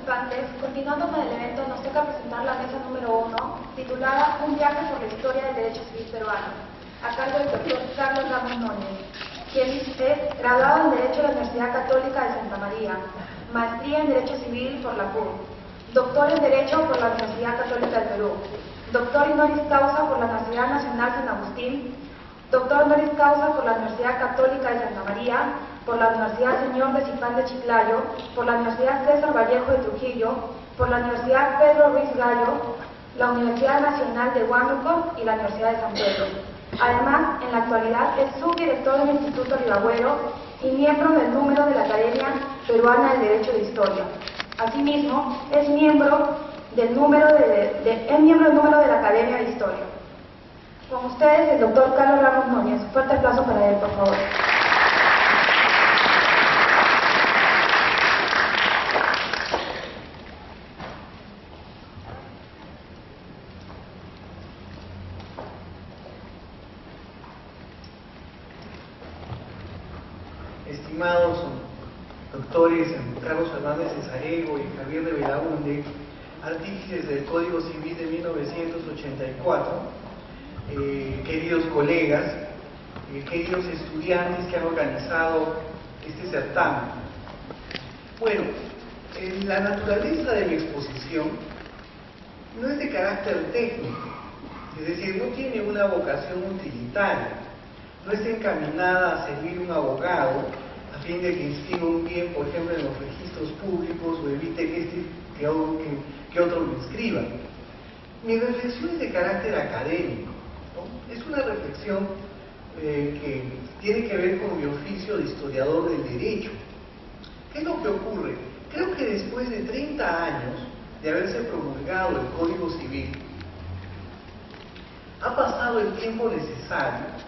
instantes, continuando con el evento, nos toca presentar la mesa número 1, titulada Un viaje por la historia del derecho civil peruano, a cargo del doctor Carlos Ramos Núñez, quien es graduado en Derecho de la Universidad Católica de Santa María, maestría en Derecho Civil por la PUC, doctor en Derecho por la Universidad Católica del Perú, doctor honoris causa por la Universidad Nacional San Agustín, doctor honoris causa por la Universidad Católica de Santa María, por la Universidad Señor de Cipán de Chiclayo, por la Universidad César Vallejo de Trujillo, por la Universidad Pedro Ruiz Gallo, la Universidad Nacional de Huánuco y la Universidad de San Pedro. Además, en la actualidad es subdirector del Instituto Ribagüero y miembro del número de la Academia Peruana del Derecho de Historia. Asimismo, es miembro del número de la Academia de Historia. Con ustedes, el doctor Carlos Ramos Núñez. Fuerte aplauso para él, por favor. Estimados doctores Carlos Fernández Cesarego y Javier de Belaúnde, artífices del Código Civil de 1984, queridos colegas, queridos estudiantes que han organizado este certamen. Bueno, la naturaleza de mi exposición no es de carácter técnico, es decir, no tiene una vocación utilitaria, no está encaminada a servir un abogado a fin de que inscriba un bien, por ejemplo, en los registros públicos o evite que otro lo inscriba. Mi reflexión es de carácter académico, ¿no? Es una reflexión que tiene que ver con mi oficio de historiador del derecho. ¿Qué es lo que ocurre? Creo que después de 30 años de haberse promulgado el Código Civil, ha pasado el tiempo necesario, ¿no?,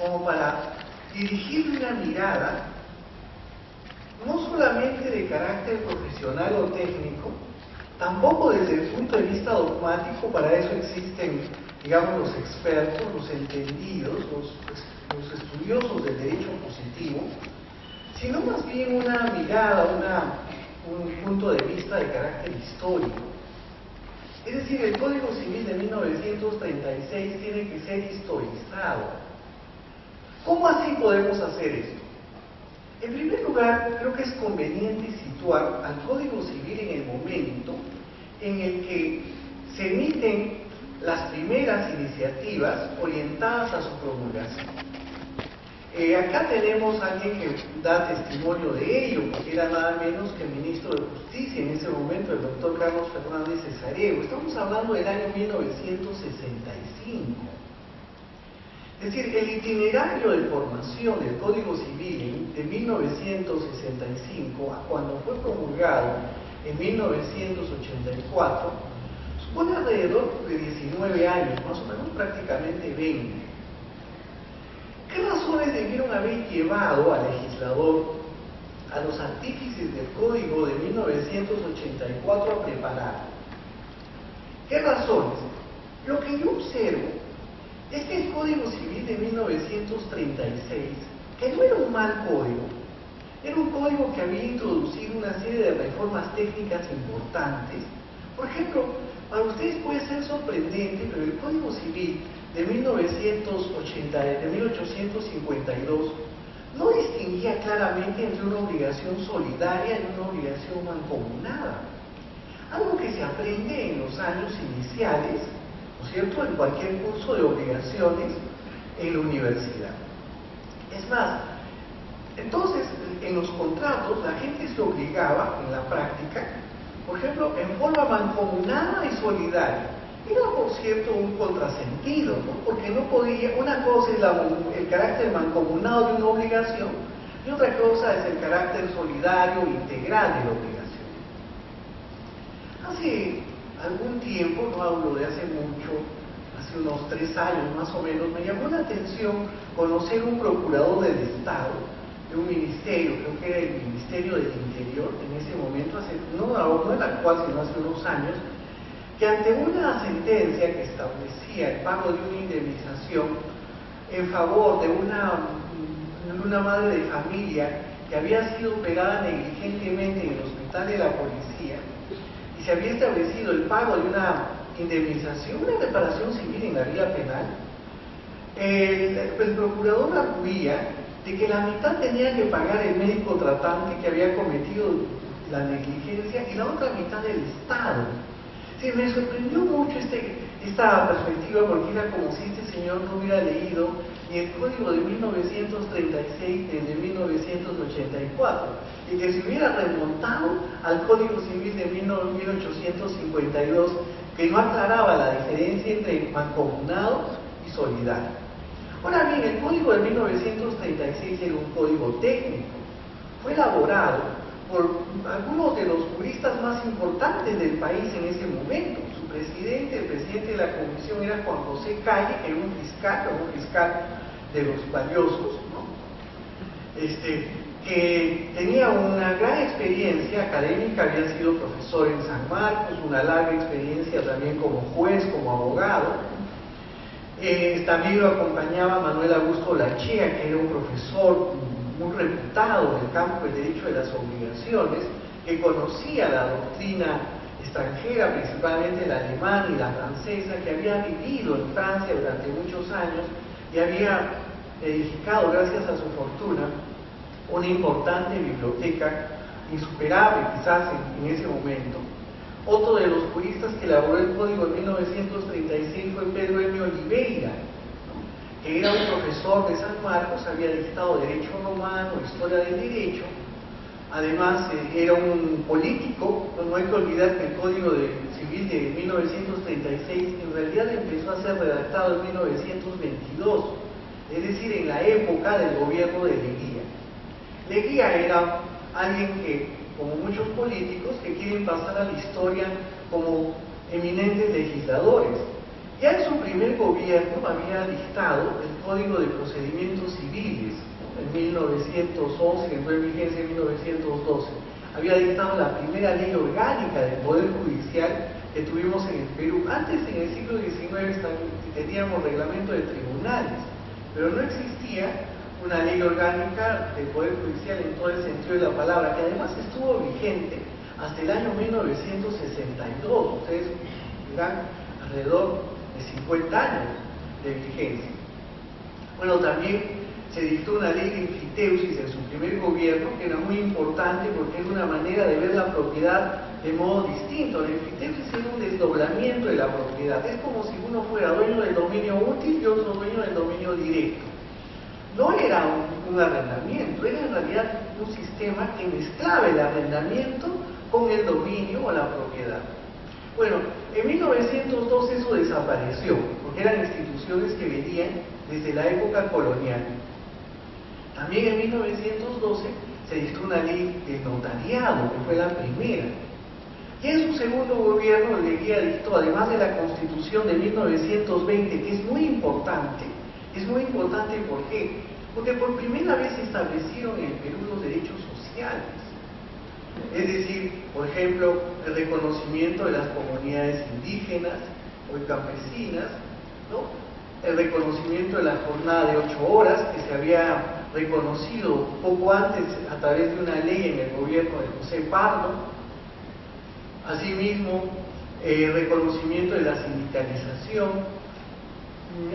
como para dirigirle una mirada no solamente de carácter profesional o técnico, tampoco desde el punto de vista dogmático. Para eso existen, digamos, los expertos, los entendidos, los estudiosos del derecho positivo, sino más bien una mirada, un punto de vista de carácter histórico. Es decir, el Código Civil de 1936 tiene que ser historizado. ¿Cómo así podemos hacer esto? En primer lugar, creo que es conveniente situar al Código Civil en el momento en el que se emiten las primeras iniciativas orientadas a su promulgación. Acá tenemos a alguien que da testimonio de ello, porque era nada menos que el ministro de Justicia en ese momento, el doctor Carlos Fernández Cesarego. Estamos hablando del año 1965. Es decir, el itinerario de formación del Código Civil de 1965 a cuando fue promulgado en 1984 supone alrededor de 19 años, más o menos, prácticamente 20. ¿Qué razones debieron haber llevado al legislador, a los artífices del Código de 1984 a preparar? ¿Qué razones? Lo que yo observo es que el Código Civil de 1936, que no era un mal código, era un código que había introducido una serie de reformas técnicas importantes. Por ejemplo, para ustedes puede ser sorprendente, pero el Código Civil de 1852 no distinguía claramente entre una obligación solidaria y una obligación mancomunada. Algo que se aprende en los años iniciales, ¿no es cierto?, en cualquier curso de obligaciones en la universidad. Es más, entonces, en los contratos la gente se obligaba en la práctica, por ejemplo, en forma mancomunada y solidaria. Era, por cierto, un contrasentido, ¿no?, porque no podía, una cosa es el carácter mancomunado de una obligación y otra cosa es el carácter solidario e integral de la obligación. Hace algún tiempo, no hablo de hace mucho, hace unos 3 años más o menos, me llamó la atención conocer un procurador del Estado, de un ministerio, creo que era el Ministerio del Interior en ese momento, no el actual, sino hace unos años, que ante una sentencia que establecía el pago de una indemnización en favor de una madre de familia que había sido operada negligentemente en el hospital de la policía, y se había establecido el pago de una indemnización, una reparación civil en la vía penal, el procurador arguía de que la mitad tenía que pagar el médico tratante que había cometido la negligencia y la otra mitad del Estado. Sí, me sorprendió mucho esta perspectiva, porque era como si este señor no hubiera leído ni el Código de 1936 ni el de 1984, y que se hubiera remontado al Código Civil de 1852, que no aclaraba la diferencia entre mancomunado y solidario. Ahora bien, el Código de 1936 era un código técnico. Fue elaborado por algunos de los juristas más importantes del país en ese momento. Su presidente, el presidente de la comisión, era Juan José Calle, que era un fiscal de los valiosos, ¿no? Que tenía una gran experiencia académica, había sido profesor en San Marcos, una larga experiencia también como juez, como abogado. También lo acompañaba Manuel Augusto Lachea, que era un profesor muy reputado en el campo del derecho de las obligaciones, que conocía la doctrina extranjera, principalmente la alemana y la francesa, que había vivido en Francia durante muchos años y había edificado, gracias a su fortuna, una importante biblioteca, insuperable quizás en ese momento. Otro de los juristas que elaboró el Código de 1936 fue Pedro M. Oliveira, ¿no? Que era un profesor de San Marcos, había dictado Derecho Romano, Historia del Derecho. Además, era un político. No hay que olvidar que el Código Civil de 1936 en realidad empezó a ser redactado en 1922, es decir, en la época del gobierno de Leguía. Leguía era alguien que, como muchos políticos, que quieren pasar a la historia como eminentes legisladores. Ya en su primer gobierno había dictado el Código de Procedimientos Civiles, ¿no? En 1911, que entró en vigencia en 1912. Había dictado la primera ley orgánica del Poder Judicial que tuvimos en el Perú. Antes, en el siglo XIX, teníamos reglamento de tribunales, pero no existía una ley orgánica del Poder Judicial en todo el sentido de la palabra, que además estuvo vigente hasta el año 1962. Ustedes dirán, alrededor de 50 años de vigencia. Bueno, también se dictó una ley de enfiteusis en su primer gobierno, que era muy importante porque era una manera de ver la propiedad de modo distinto. La enfiteusis era un desdoblamiento de la propiedad. Es como si uno fuera dueño del dominio útil y otro dueño del dominio directo. No era un arrendamiento, era en realidad un sistema que mezclaba el arrendamiento con el dominio o la propiedad. Bueno, en 1912 eso desapareció, porque eran instituciones que venían desde la época colonial. También en 1912 se dictó una ley del notariado, que fue la primera. Y en su segundo gobierno, Leguía dictó, además de la Constitución de 1920, que es muy importante, ¿por qué? Porque por primera vez se establecieron en el Perú los derechos sociales. Es decir, por ejemplo, el reconocimiento de las comunidades indígenas o campesinas, ¿no? El reconocimiento de la jornada de 8 horas, que se había reconocido poco antes a través de una ley en el gobierno de José Pardo. Asimismo, el reconocimiento de la sindicalización,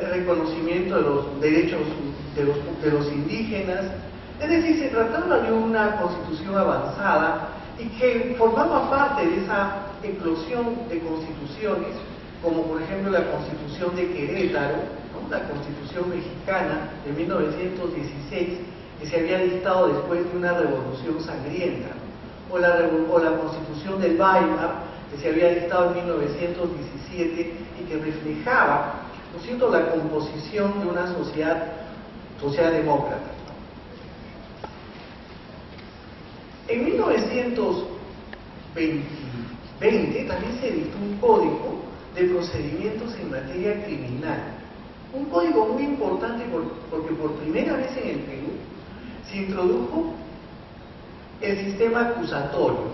el reconocimiento de los derechos de los indígenas. Es decir, se trataba de una constitución avanzada y que formaba parte de esa eclosión de constituciones, como por ejemplo la Constitución de Querétaro, ¿no? La Constitución mexicana de 1916, que se había dictado después de una revolución sangrienta, o la Constitución del Weimar, que se había dictado en 1917 y que reflejaba, ¿no es cierto?, la composición de una sociedad socialdemócrata. En 1920 también se dictó un código de procedimientos en materia criminal. Un código muy importante porque por primera vez en el Perú se introdujo el sistema acusatorio.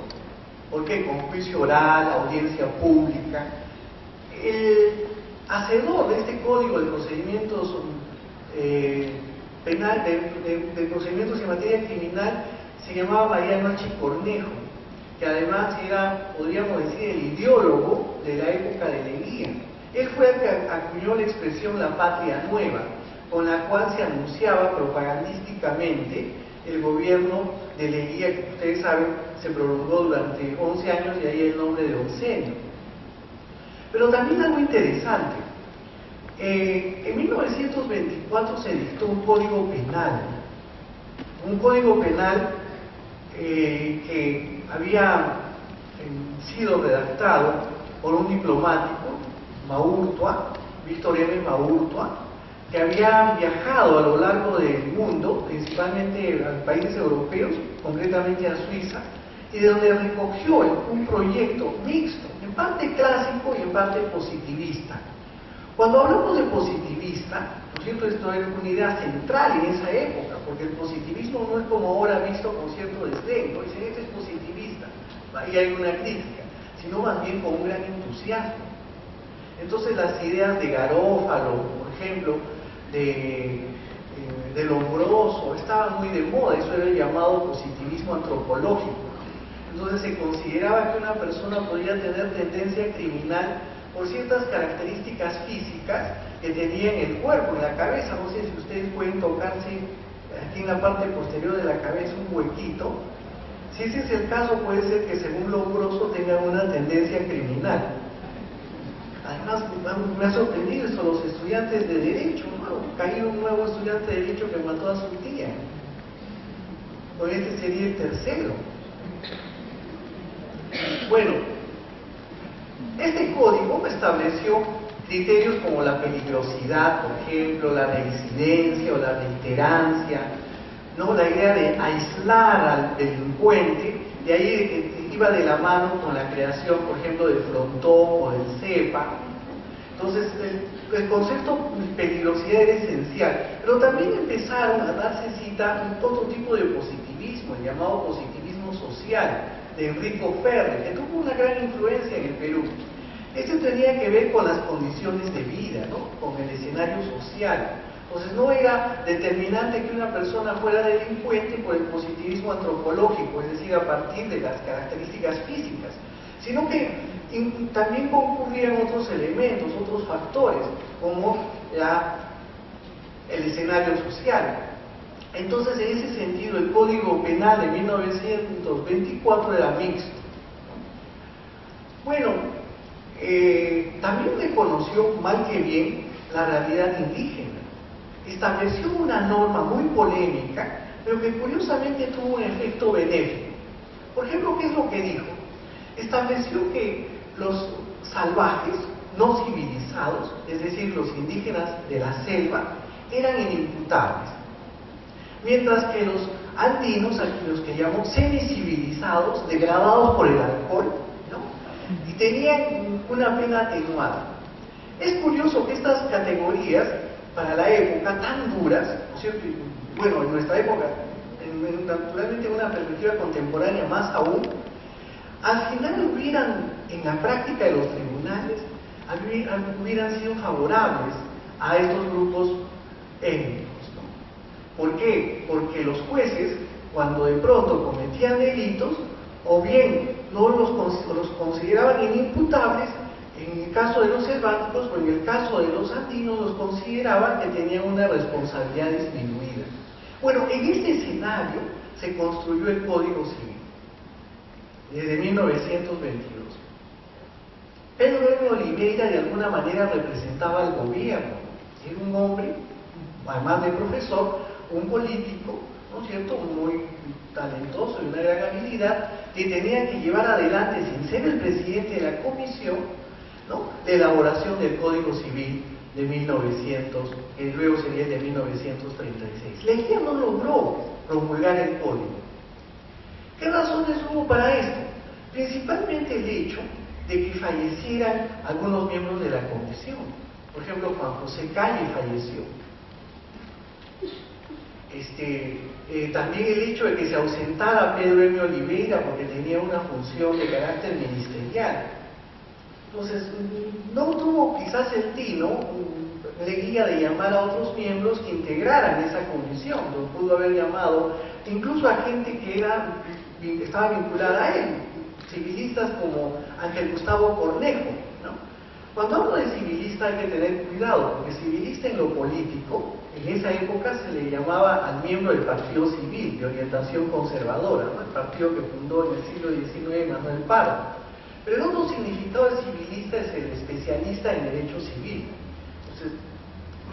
¿Por qué? Con juicio oral, audiencia pública. El hacedor de este código de procedimientos de procedimientos en materia criminal se llamaba Mariano H. Cornejo, que que además era, podríamos decir, el ideólogo de la época de Leguía. Él fue el que acuñó la expresión "la patria nueva", con la cual se anunciaba propagandísticamente el gobierno de Leguía, que ustedes saben se prolongó durante 11 años, y ahí el nombre de oncenio. Pero también algo interesante, en 1924 se dictó un código penal, que había sido redactado por un diplomático, Maurtua, Víctor M. Maurtua, que había viajado a lo largo del mundo, principalmente a países europeos, concretamente a Suiza, y de donde recogió un proyecto mixto, en parte clásico y en parte positivista. Cuando hablamos de positivista, por cierto, esto es una idea central en esa época, porque el positivismo no es como ahora visto con cierto desdén, ¿no? Dicen, este es positivista, ahí hay una crítica, sino más bien con un gran entusiasmo. Entonces las ideas de Garófalo, por ejemplo, de Lombroso, estaban muy de moda, eso era el llamado positivismo antropológico. Entonces se consideraba que una persona podía tener tendencia criminal por ciertas características físicas que tenía en el cuerpo, en la cabeza. No sé si ustedes pueden tocarse aquí en la parte posterior de la cabeza un huequito. Si ese es el caso, puede ser que según Lombroso tengan una tendencia criminal. Además, me ha sorprendido esto, los estudiantes de Derecho, ¿no? Cayó un nuevo estudiante de Derecho que mató a su tía. O este sería el tercero. Bueno, este código estableció criterios como la peligrosidad, por ejemplo, la reincidencia o la reiterancia, ¿no? La idea de aislar al delincuente, de ahí iba de la mano con la creación, por ejemplo, del frontón o del cepa. Entonces, el concepto de peligrosidad era esencial, pero también empezaron a darse cita un otro tipo de positivismo, el llamado positivismo social, de Enrico Ferri, que tuvo una gran influencia en el Perú. Esto tenía que ver con las condiciones de vida, ¿no? Con el escenario social. Entonces no era determinante que una persona fuera delincuente por el positivismo antropológico, es decir, a partir de las características físicas, sino que también concurrían otros elementos, otros factores, como el escenario social. Entonces, en ese sentido, el Código Penal de 1924 era mixto. Bueno, también reconoció, mal que bien, la realidad indígena. Estableció una norma muy polémica, pero que curiosamente tuvo un efecto benéfico. Por ejemplo, ¿qué es lo que dijo? Estableció que los salvajes, no civilizados, es decir, los indígenas de la selva, eran inimputables, mientras que los andinos, a los que llamó semicivilizados, degradados por el alcohol, ¿no? Y tenían una pena atenuada. Es curioso que estas categorías, para la época, tan duras, ¿no es cierto? Bueno, en nuestra época, naturalmente en una perspectiva contemporánea más aún, al final hubieran, en la práctica de los tribunales, hubieran sido favorables a estos grupos étnicos, ¿no? ¿Por qué? Porque los jueces, cuando de pronto cometían delitos, o bien no los consideraban inimputables, en el caso de los selváticos o en el caso de los andinos los consideraban que tenían una responsabilidad disminuida. Bueno, en este escenario se construyó el Código Civil, desde 1922. Pedro M. Oliveira de alguna manera representaba al gobierno. Era un hombre, además de profesor, un político, ¿no es cierto?, muy talentoso y una gran habilidad, que tenía que llevar adelante, sin ser el presidente de la comisión, ¿no?, de elaboración del Código Civil de 1900, que luego sería el de 1936. Leguía no logró promulgar el Código. ¿Qué razones hubo para esto? Principalmente el hecho de que fallecieran algunos miembros de la comisión. Por ejemplo, Juan José Calle falleció. También el hecho de que se ausentara Pedro M. Oliveira porque tenía una función de carácter ministerial. Entonces, no tuvo quizás el tino Leguía de llamar a otros miembros que integraran esa comisión. Lo pudo haber llamado incluso a gente que estaba vinculada a él. civilistas como Ángel Gustavo Cornejo, ¿no? Cuando hablo de civilista hay que tener cuidado, porque civilista en lo político, en esa época se le llamaba al miembro del Partido Civil, de orientación conservadora, ¿no? El partido que fundó en el siglo XIX Manuel Pardo. Pero el otro significado de civilista es el especialista en derecho civil. Entonces,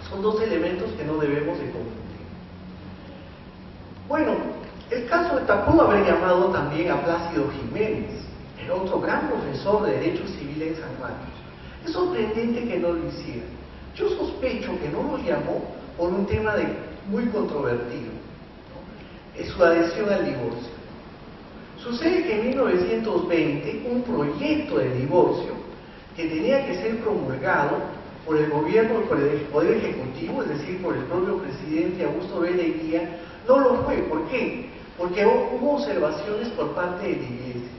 son dos elementos que no debemos de confundir. Bueno, el caso de Tacuba habrá llamado también a Plácido Jiménez, el otro gran profesor de derecho civil en San Marcos. Es sorprendente que no lo hiciera. Yo sospecho que no lo llamó por un tema muy controvertido, ¿no? Es su adhesión al divorcio. Sucede que en 1920 un proyecto de divorcio que tenía que ser promulgado por el gobierno, por el Poder Ejecutivo, es decir, por el propio presidente Augusto B. Leguía, no lo fue. ¿Por qué? Porque hubo observaciones por parte de la Iglesia.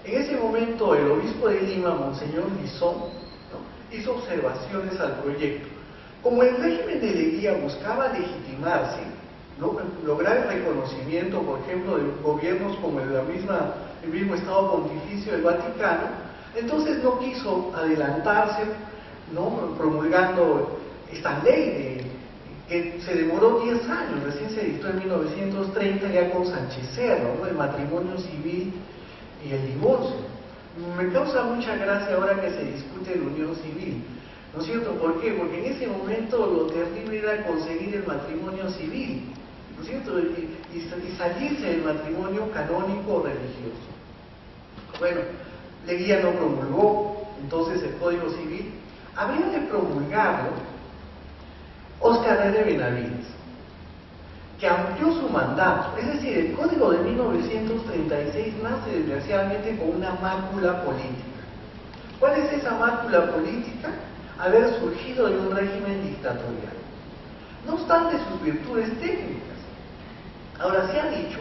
En ese momento el obispo de Lima, Monseñor Lizón, ¿no?, hizo observaciones al proyecto. Como el régimen de Leguía buscaba legitimarse, ¿no?, lograr el reconocimiento, por ejemplo, de gobiernos como el mismo Estado Pontificio del Vaticano, entonces no quiso adelantarse, ¿no?, promulgando esta ley que se demoró 10 años, recién se dictó en 1930 ya con Sánchez Cerro, ¿no?, el matrimonio civil y el divorcio. Me causa mucha gracia ahora que se discute la unión civil, ¿no es cierto? ¿Por qué? Porque en ese momento lo terrible era conseguir el matrimonio civil, ¿no es cierto? Y salirse del matrimonio canónico o religioso. Bueno, Leguía no promulgó entonces el Código Civil. Habría de promulgarlo Óscar R. Benavides, que amplió su mandato. Es decir, el Código de 1936 nace desgraciadamente con una mácula política. ¿Cuál es esa mácula política? Haber surgido de un régimen dictatorial. No obstante sus virtudes técnicas. Ahora, se ha dicho,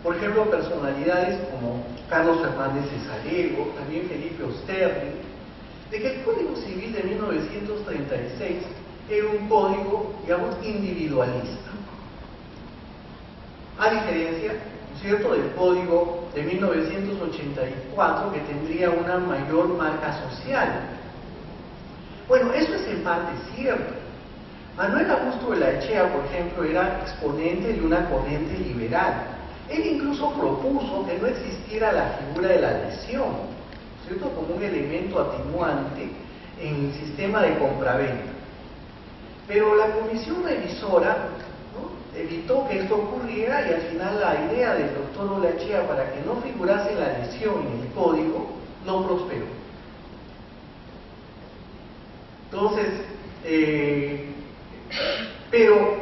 por ejemplo, personalidades como Carlos Fernández Cesarego, también Felipe Osterling, de que el Código Civil de 1936 era un código, digamos, individualista. A diferencia, ¿no es cierto?, del Código de 1984, que tendría una mayor marca social. Bueno, eso es en parte cierto. Manuel Augusto de la Echea, por ejemplo, era exponente de una corriente liberal. Él incluso propuso que no existiera la figura de la lesión, ¿cierto?, como un elemento atenuante en el sistema de compraventa. Pero la comisión revisora, ¿no?, evitó que esto ocurriera, y al final la idea del doctor Olachea para que no figurase la lesión en el código no prosperó. Entonces, pero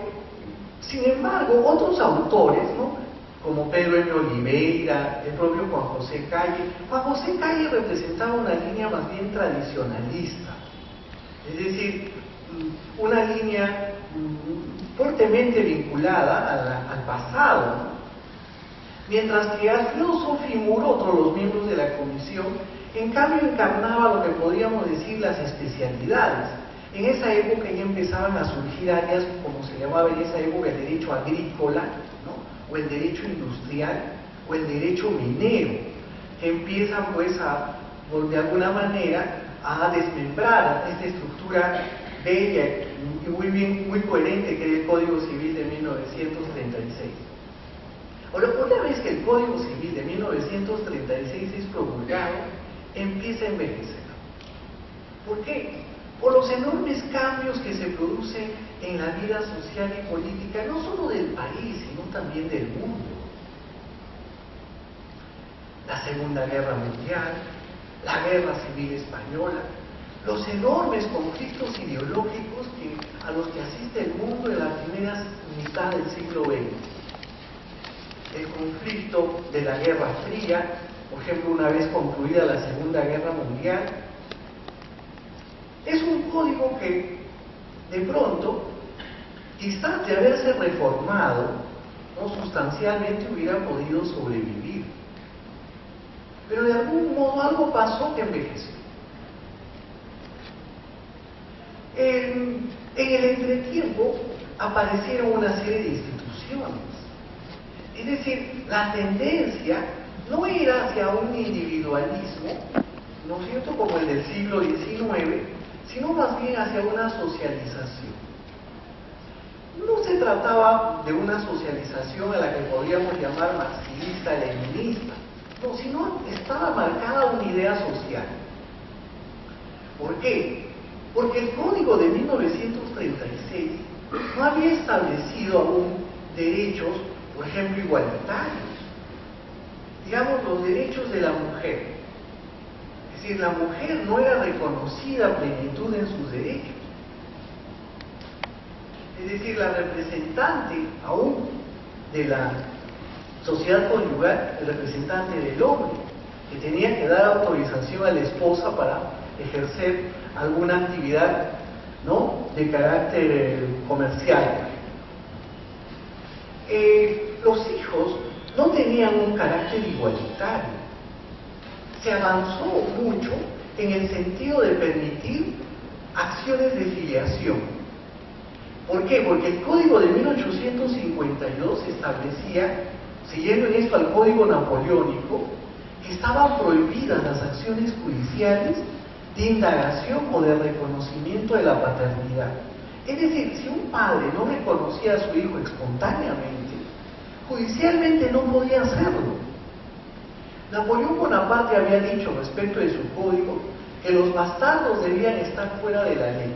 sin embargo otros autores, ¿no?, como Pedro M. Oliveira, el propio Juan José Calle representaba una línea más bien tradicionalista, es decir, una línea fuertemente vinculada al pasado, ¿no?, mientras que Alfredo Fimur, otro de los miembros de la comisión, en cambio encarnaba lo que podríamos decir las especialidades. En esa época ya empezaban a surgir áreas, como se llamaba en esa época, el derecho agrícola, ¿no?, o el derecho industrial, o el derecho minero, que empiezan pues de alguna manera a desmembrar esta estructura bella y muy coherente que era el Código Civil de 1936. Ahora, una vez que el Código Civil de 1936 es promulgado, empieza a envejecer. ¿Por qué? Por los enormes cambios que se producen en la vida social y política, no solo del país, sino también del mundo. La Segunda Guerra Mundial, la Guerra Civil Española, los enormes conflictos ideológicos a los que asiste el mundo en la primera mitad del siglo XX. El conflicto de la Guerra Fría, por ejemplo, una vez concluida la Segunda Guerra Mundial, es un código que, de pronto, quizás de haberse reformado, ¿no?, sustancialmente hubiera podido sobrevivir. Pero de algún modo algo pasó que envejeció. En el entretiempo aparecieron una serie de instituciones. Es decir, la tendencia no era hacia un individualismo, ¿no es cierto?, como el del siglo XIX, sino más bien hacia una socialización. No se trataba de una socialización a la que podríamos llamar marxista-leninista, no, sino estaba marcada una idea social. ¿Por qué? Porque el Código de 1936 no había establecido aún derechos, por ejemplo, igualitarios. Digamos, los derechos de la mujer. Es decir, la mujer no era reconocida a plenitud en sus derechos. Es decir, la representante aún de la sociedad conyugal, el representante del hombre, que tenía que dar autorización a la esposa para ejercer alguna actividad, ¿no?, de carácter comercial. Los hijos no tenían un carácter igualitario. Se avanzó mucho en el sentido de permitir acciones de filiación. ¿Por qué? Porque el Código de 1852 establecía, siguiendo en esto al Código Napoleónico, que estaban prohibidas las acciones judiciales de indagación o de reconocimiento de la paternidad. Es decir, si un padre no reconocía a su hijo espontáneamente, judicialmente no podía hacerlo. Napoleón Bonaparte había dicho respecto de su código que los bastardos debían estar fuera de la ley.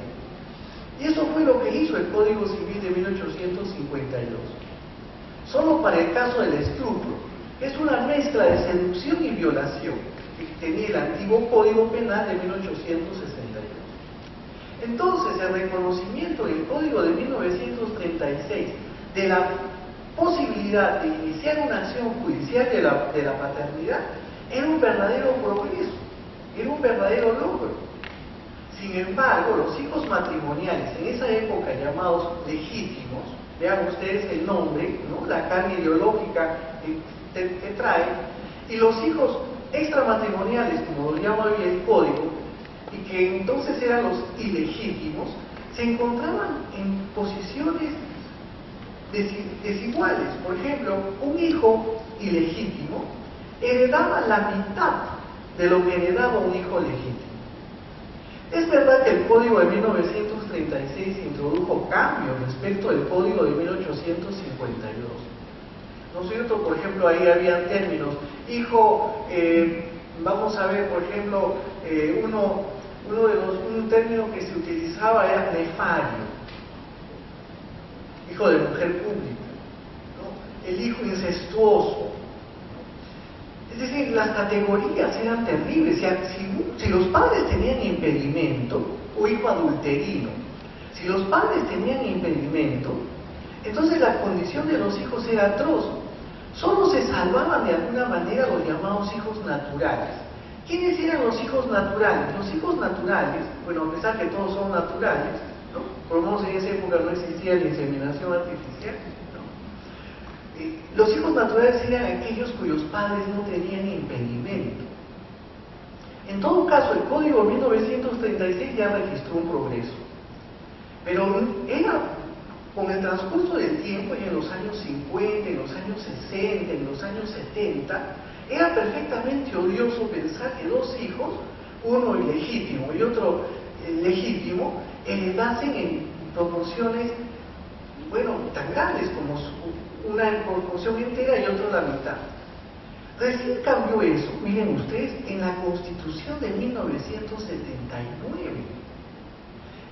Y eso fue lo que hizo el Código Civil de 1852. Solo para el caso del estupro, es una mezcla de seducción y violación que tenía el antiguo Código Penal de 1862. Entonces, el reconocimiento del Código de 1936 de la posibilidad de iniciar una acción judicial de la paternidad era un verdadero progreso, era un verdadero logro. Sin embargo, los hijos matrimoniales, en esa época llamados legítimos, vean ustedes el nombre, ¿no?, la carga ideológica que trae, y los hijos extramatrimoniales, como lo llama hoy el Código, y que entonces eran los ilegítimos, se encontraban en posiciones desiguales. Por ejemplo, un hijo ilegítimo heredaba la mitad de lo que heredaba un hijo legítimo. Es verdad que el Código de 1936 introdujo cambios respecto del Código de 1852. ¿No es cierto? Por ejemplo, ahí habían términos. Hijo, vamos a ver, por ejemplo, un término que se utilizaba era nefario. Hijo de mujer pública, ¿no? El hijo incestuoso. Es decir, las categorías eran terribles. Si los padres tenían impedimento, o hijo adulterino, si los padres tenían impedimento, entonces la condición de los hijos era atroz. Solo se salvaban de alguna manera los llamados hijos naturales. ¿Quiénes eran los hijos naturales? Los hijos naturales, bueno, a pesar que todos son naturales, ¿no?, por lo menos en esa época no existía la inseminación artificial, ¿no? Los hijos naturales eran aquellos cuyos padres no tenían impedimento. En todo caso, el Código de 1936 ya registró un progreso, pero era con el transcurso del tiempo, y en los años 50, en los años 60, en los años 70, era perfectamente odioso pensar que dos hijos, uno ilegítimo y otro legítimo, heredasen en proporciones, bueno, tan grandes como una en proporción entera y otra la mitad. Recién cambió eso, miren ustedes, en la Constitución de 1979.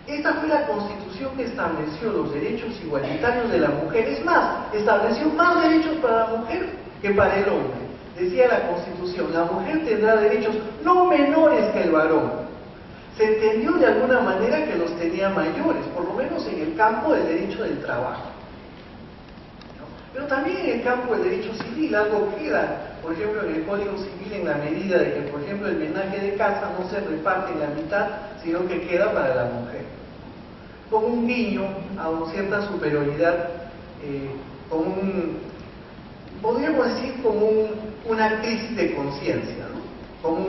Esta fue la Constitución que estableció los derechos igualitarios de la mujer. Es más, estableció más derechos para la mujer que para el hombre. Decía la Constitución, la mujer tendrá derechos no menores que el varón. Se entendió de alguna manera que los tenía mayores, por lo menos en el campo del derecho del trabajo. Pero también en el campo del derecho civil algo queda, por ejemplo, en el Código Civil, en la medida de que, por ejemplo, el menaje de casa no se reparte en la mitad, sino que queda para la mujer. Como un guiño a una cierta superioridad, podríamos decir como una crisis de conciencia, ¿no?, como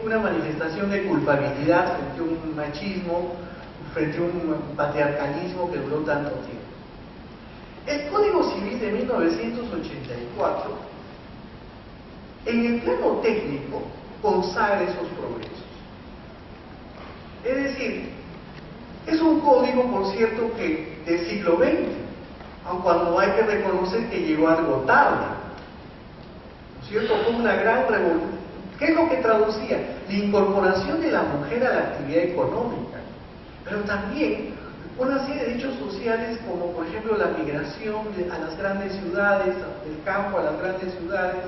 una manifestación de culpabilidad frente a un machismo, frente a un patriarcalismo que duró tanto tiempo. El Código Civil de 1984 en el plano técnico consagra esos progresos. Es decir, es un código, por cierto, que del siglo XX, aun cuando hay que reconocer que llegó algo tarde, ¿no es cierto? Fue una gran revolución. ¿Qué es lo que traducía? La incorporación de la mujer a la actividad económica, pero también una serie de hechos sociales como, por ejemplo, la migración a las grandes ciudades, del campo a las grandes ciudades,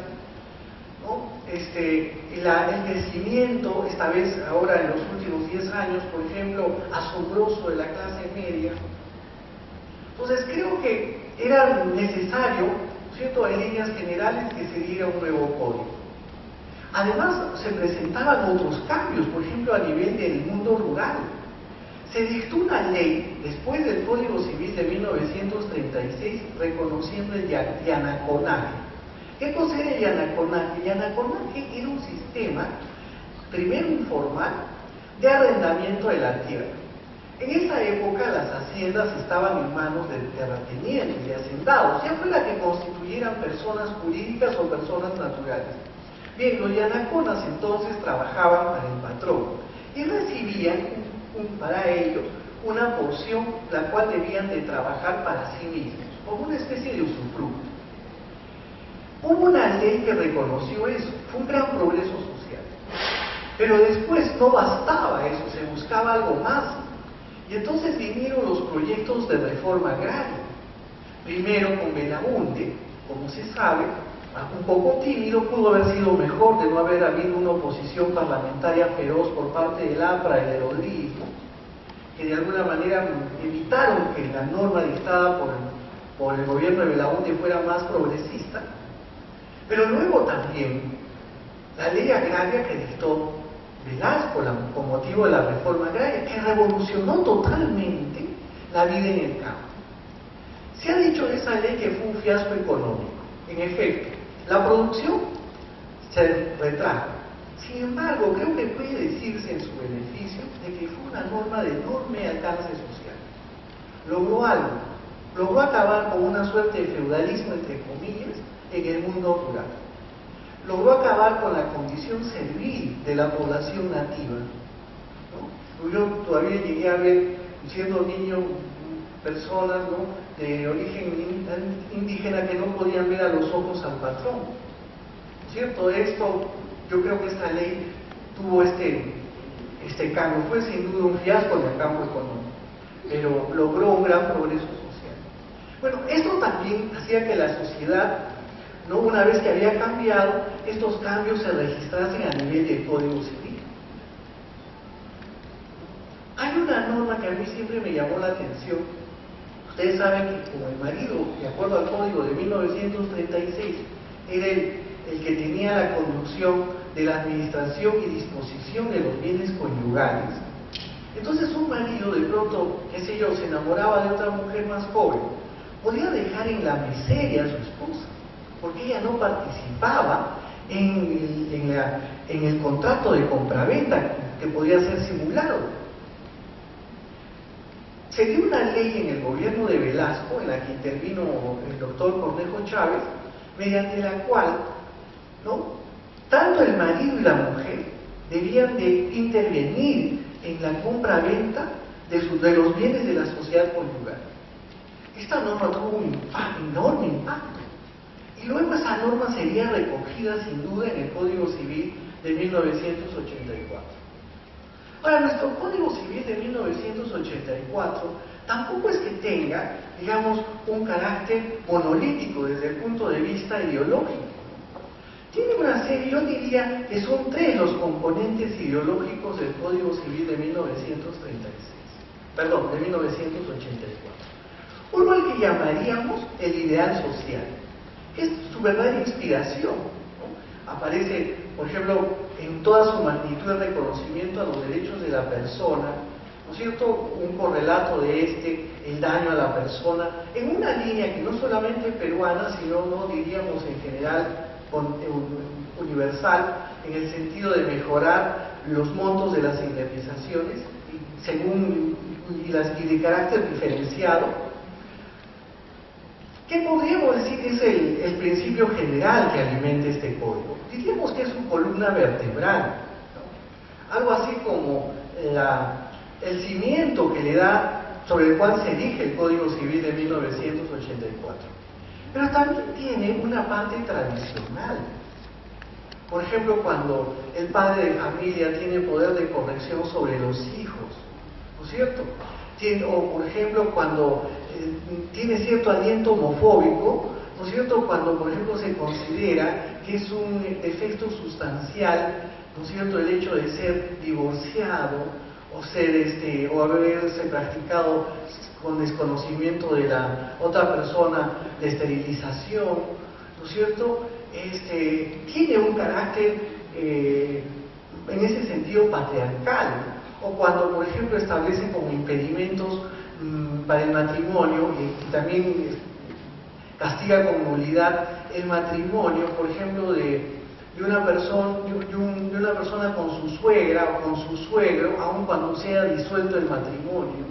¿no? El crecimiento, esta vez ahora en los últimos 10 años, por ejemplo, asombroso de la clase media. Entonces creo que era necesario, ¿cierto?, en líneas generales, que se diera un nuevo código. Además, se presentaban otros cambios, por ejemplo, a nivel del mundo rural. Se dictó una ley, después del Código Civil de 1936, reconociendo el llanaconaje. ¿Qué cosa era el llanaconaje? El llanaconaje era un sistema, primero informal, de arrendamiento de la tierra. En esa época las haciendas estaban en manos de terratenientes, de hacendados, ya fuera que constituyeran personas jurídicas o personas naturales. Bien, los llanaconas entonces trabajaban para el patrón y recibían para ellos una porción la cual debían de trabajar para sí mismos, como una especie de usufructo. Hubo una ley que reconoció eso, fue un gran progreso social. Pero después no bastaba eso, se buscaba algo más. Y entonces vinieron los proyectos de reforma agraria. Primero con Belaúnde, como se sabe, un poco tímido, pudo haber sido mejor de no haber habido una oposición parlamentaria feroz por parte del APRA y del rodríguismo, que de alguna manera evitaron que la norma dictada por el gobierno de Belaúnde fuera más progresista. Pero luego también la ley agraria que dictó Velasco con motivo de la reforma agraria, que revolucionó totalmente la vida en el campo. Se ha dicho de esa ley que fue un fiasco económico. En efecto, la producción se retrajo. Sin embargo, creo que puede decirse en su beneficio de que fue una norma de enorme alcance social. Logró algo, logró acabar con una suerte de feudalismo, entre comillas, en el mundo rural. Logró acabar con la condición servil de la población nativa, ¿no? Yo todavía llegué a ver, siendo niño, personas, ¿no?, de origen indígena que no podían ver a los ojos al patrón, ¿cierto? Esto, yo creo que esta ley tuvo este cambio. Fue sin duda un fiasco en el campo económico, pero logró un gran progreso social. Bueno, esto también hacía que la sociedad, ¿no?, una vez que había cambiado, estos cambios se registrasen a nivel del Código Civil. Hay una norma que a mí siempre me llamó la atención. Ustedes saben que como el marido, de acuerdo al Código de 1936, era el que tenía la conducción de la administración y disposición de los bienes conyugales. Entonces un marido de pronto, qué sé yo, se enamoraba de otra mujer más joven, podía dejar en la miseria a su esposa, porque ella no participaba en el contrato de compraventa que podía ser simulado. Se dio una ley en el gobierno de Velasco, en la que intervino el doctor Cornejo Chávez, mediante la cual, ¿no?, tanto el marido y la mujer debían de intervenir en la compra-venta de los bienes de la sociedad conyugal. Esta norma tuvo un enorme impacto. Y luego esa norma sería recogida sin duda en el Código Civil de 1984. Ahora, nuestro Código Civil de 1984 tampoco es que tenga, digamos, un carácter monolítico desde el punto de vista ideológico. Tiene una serie, yo diría que son tres los componentes ideológicos del Código Civil de 1984. Uno al que llamaríamos el ideal social, que es su verdadera inspiración, ¿no? Aparece, por ejemplo, en toda su magnitud el reconocimiento a los derechos de la persona, ¿no es cierto?, un correlato de el daño a la persona, en una línea que no solamente es peruana, sino, no diríamos en general, universal, en el sentido de mejorar los montos de las indemnizaciones y de carácter diferenciado. ¿Qué podríamos decir que es el principio general que alimenta este código? Diríamos que es su columna vertebral, ¿no? Algo así como el cimiento que le da, sobre el cual se erige el Código Civil de 1984. Pero también tiene una parte tradicional. Por ejemplo, cuando el padre de familia tiene poder de corrección sobre los hijos, ¿no es cierto? O por ejemplo, cuando tiene cierto aliento homofóbico, ¿no es cierto? Cuando, por ejemplo, se considera que es un defecto sustancial, ¿no es cierto?, el hecho de ser divorciado o haberse practicado con desconocimiento de la otra persona la esterilización, ¿no es cierto? Tiene un carácter en ese sentido patriarcal, o cuando, por ejemplo, establece como impedimentos para el matrimonio y también castiga con nulidad el matrimonio, por ejemplo, de una persona con su suegra o con su suegro, aun cuando sea disuelto el matrimonio.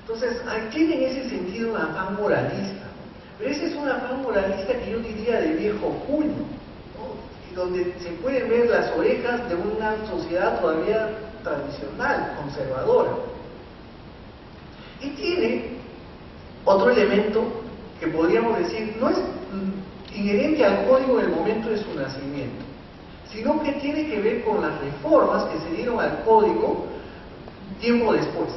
Entonces, tiene en ese sentido un afán moralista, pero ese es un afán moralista que yo diría de viejo cuño, ¿no? Donde se pueden ver las orejas de una sociedad todavía tradicional, conservadora. Y tiene otro elemento que podríamos decir no es inherente al código en el momento de su nacimiento, sino que tiene que ver con las reformas que se dieron al código tiempo después,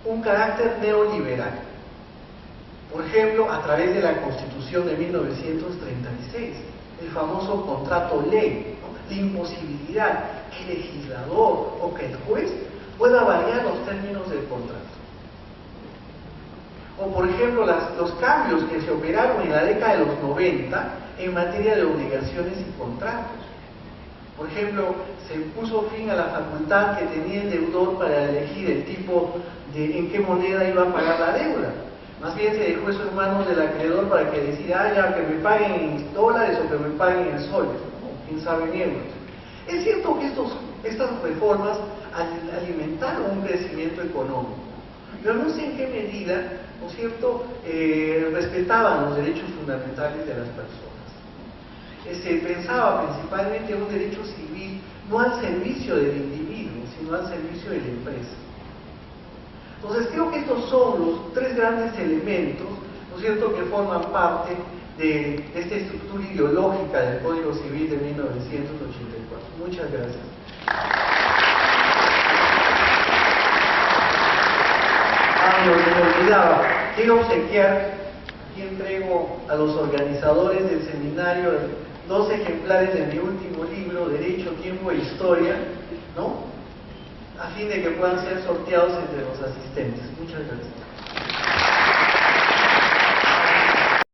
un carácter neoliberal. Por ejemplo, a través de la Constitución de 1936, el famoso contrato ley, ¿no? La imposibilidad que el legislador o que el juez pueda variar los términos del contrato. O por ejemplo, los cambios que se operaron en la década de los 90 en materia de obligaciones y contratos. Por ejemplo, se puso fin a la facultad que tenía el deudor para elegir el tipo de en qué moneda iba a pagar la deuda. Más bien se dejó eso en manos del acreedor para que decida, ya que me paguen en dólares o que me paguen en soles, ¿no? Quién sabe en euros. Es cierto que estas reformas alimentaron un crecimiento económico, pero no sé en qué medida, ¿no es cierto?, respetaban los derechos fundamentales de las personas. Se pensaba principalmente en un derecho civil no al servicio del individuo, sino al servicio de la empresa. Entonces creo que estos son los tres grandes elementos, ¿no es cierto?, que forman parte de esta estructura ideológica del Código Civil de 1984. Muchas gracias. Se me olvidaba, quiero obsequiar, aquí entrego a los organizadores del seminario 2 ejemplares de mi último libro, Derecho, Tiempo e Historia, ¿no?, a fin de que puedan ser sorteados entre los asistentes. Muchas gracias.